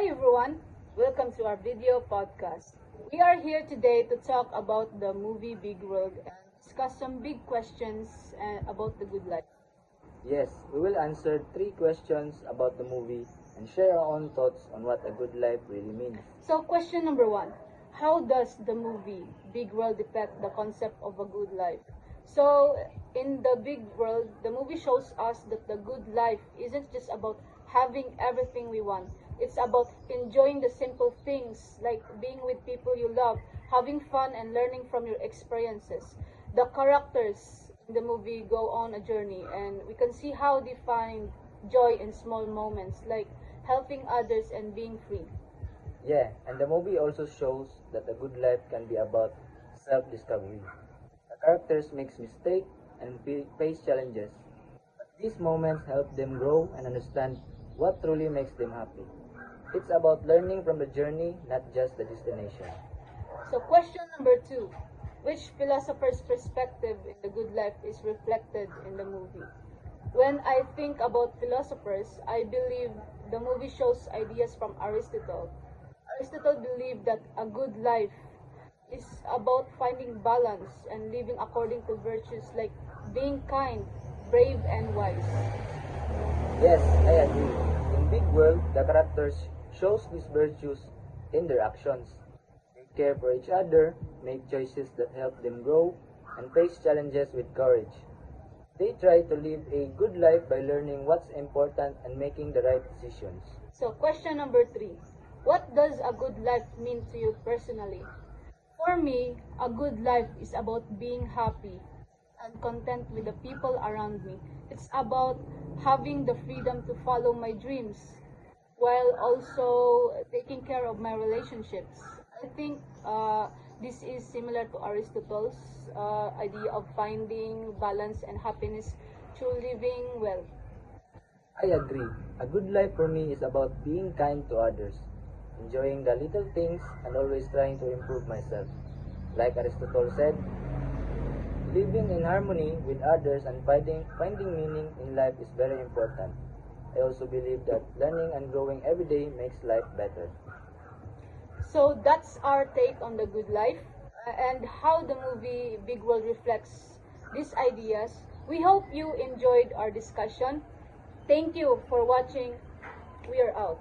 Hi everyone, welcome to our video podcast. We are here today to talk about the movie Big World and discuss some big questions about the good life. Yes, we will answer three questions about the movie and share our own thoughts on what a good life really means. So, question number one: how does the movie Big World depict the concept of a good life? So, in the Big World, the movie shows us that the good life isn't just about having everything we want. It's about enjoying the simple things like being with people you love, having fun, and learning from your experiences. The characters in the movie go on a journey, and we can see how they find joy in small moments like helping others and being free. Yeah, and the movie also shows that a good life can be about self-discovery. The characters make mistakes and face challenges, but these moments help them grow and understand what truly makes them happy. It's about learning from the journey, not just the destination. So, question number two: which philosopher's perspective in the good life is reflected in the movie? When I think about philosophers, I believe the movie shows ideas from Aristotle. Aristotle believed that a good life is about finding balance and living according to virtues like being kind, brave, and wise. Yes, I agree. In Big World, the characters shows these virtues in their actions. They care for each other, make choices that help them grow, and face challenges with courage. They try to live a good life by learning what's important and making the right decisions. So, question number three: what does a good life mean to you personally? For me, a good life is about being happy and content with the people around me. It's about having the freedom to follow my dreams while also taking care of my relationships. I think this is similar to Aristotle's idea of finding balance and happiness through living well. I agree. A good life for me is about being kind to others, enjoying the little things, and always trying to improve myself. Like Aristotle said, living in harmony with others and finding meaning in life is very important. I also believe that learning and growing every day makes life better. So that's our take on the good life and how the movie Big World reflects these ideas. We hope you enjoyed our discussion. Thank you for watching. We are out.